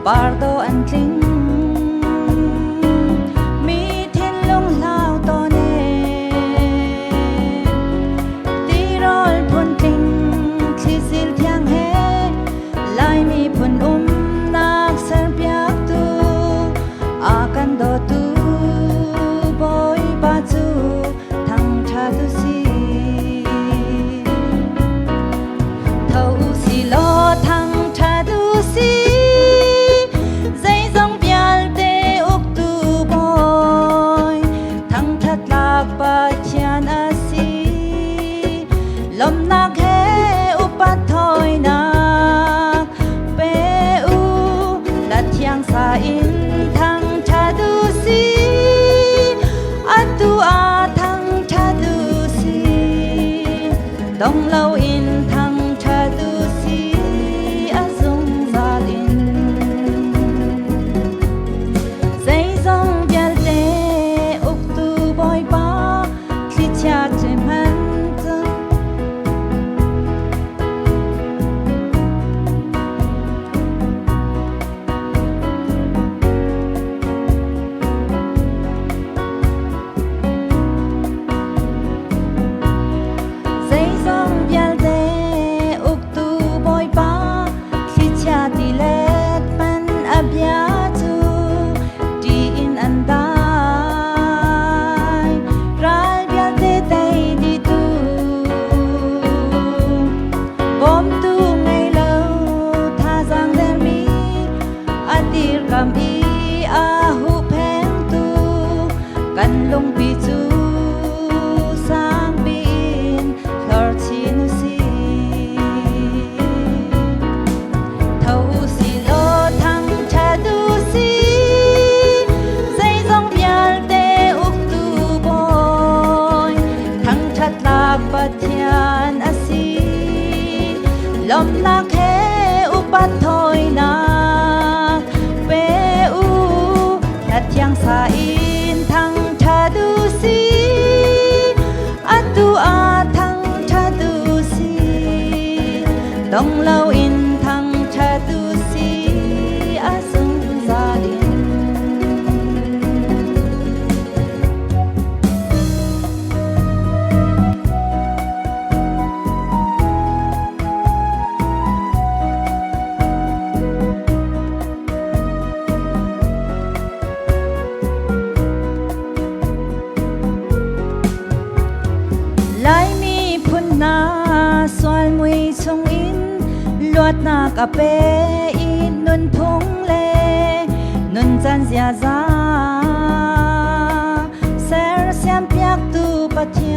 Bardo an tling mi thiên lung lao to ne ti rol phun tling khi sil thiang he lai mi phun nak ser piak tu akan do tu boy ba chu thang tha tu si thâu si lo thang tha tu si lom nak he upat thoi nak pe u la thiang sa in thang cha du si atu a thang cha du si dong lâu in thang cha du si a zung zalin zai zong bial te uk tu boy ba khi cha che man kam i a hu pheng tu kan long pi chu sang bin thar chin si thâu si lo thang cha du si zai zong pial te uk tu boy thang chat lak pathian asi lom nak he upat thoi na yang sa in thang cha du si atu a thang cha du si dong lâu in thang cha du si a sung za din soal mui chung in luat na ka pe in nun phung le nun chan zia za ser siam piak tu pathian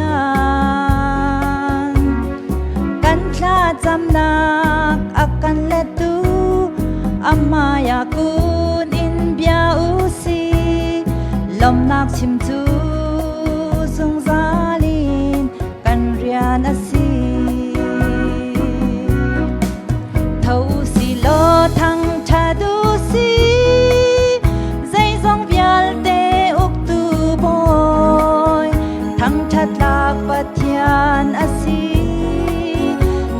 kan thla cham nak akan le tu amaya kun in bia u si lom nak chim tu zung zalin kan rian asi thang cha du si zai zong vial te uk tu boy thang chat lak pathian asi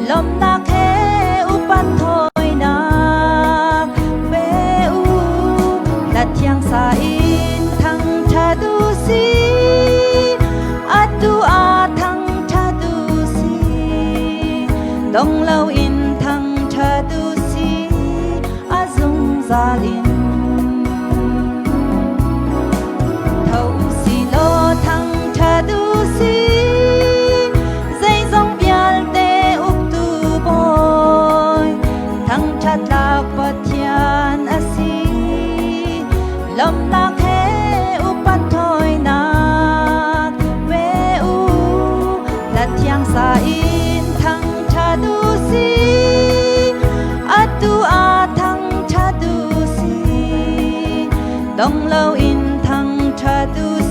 lom nak he upan thoi nak pe u la thiang sa in thang cha du si atu a thang cha du si dong lâu in thang cha du zalin thâu si lo thang cha du si zai zong bial te uk tu boy thang chat lak pathian asi lom nak he upat thoi nak ve u la thiang sa in thang cha du si atu a dong lâu in thang cha du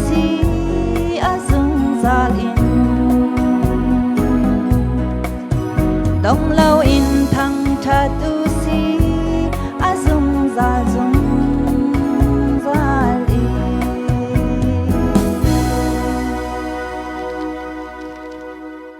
Đông lâu in thăng cha tu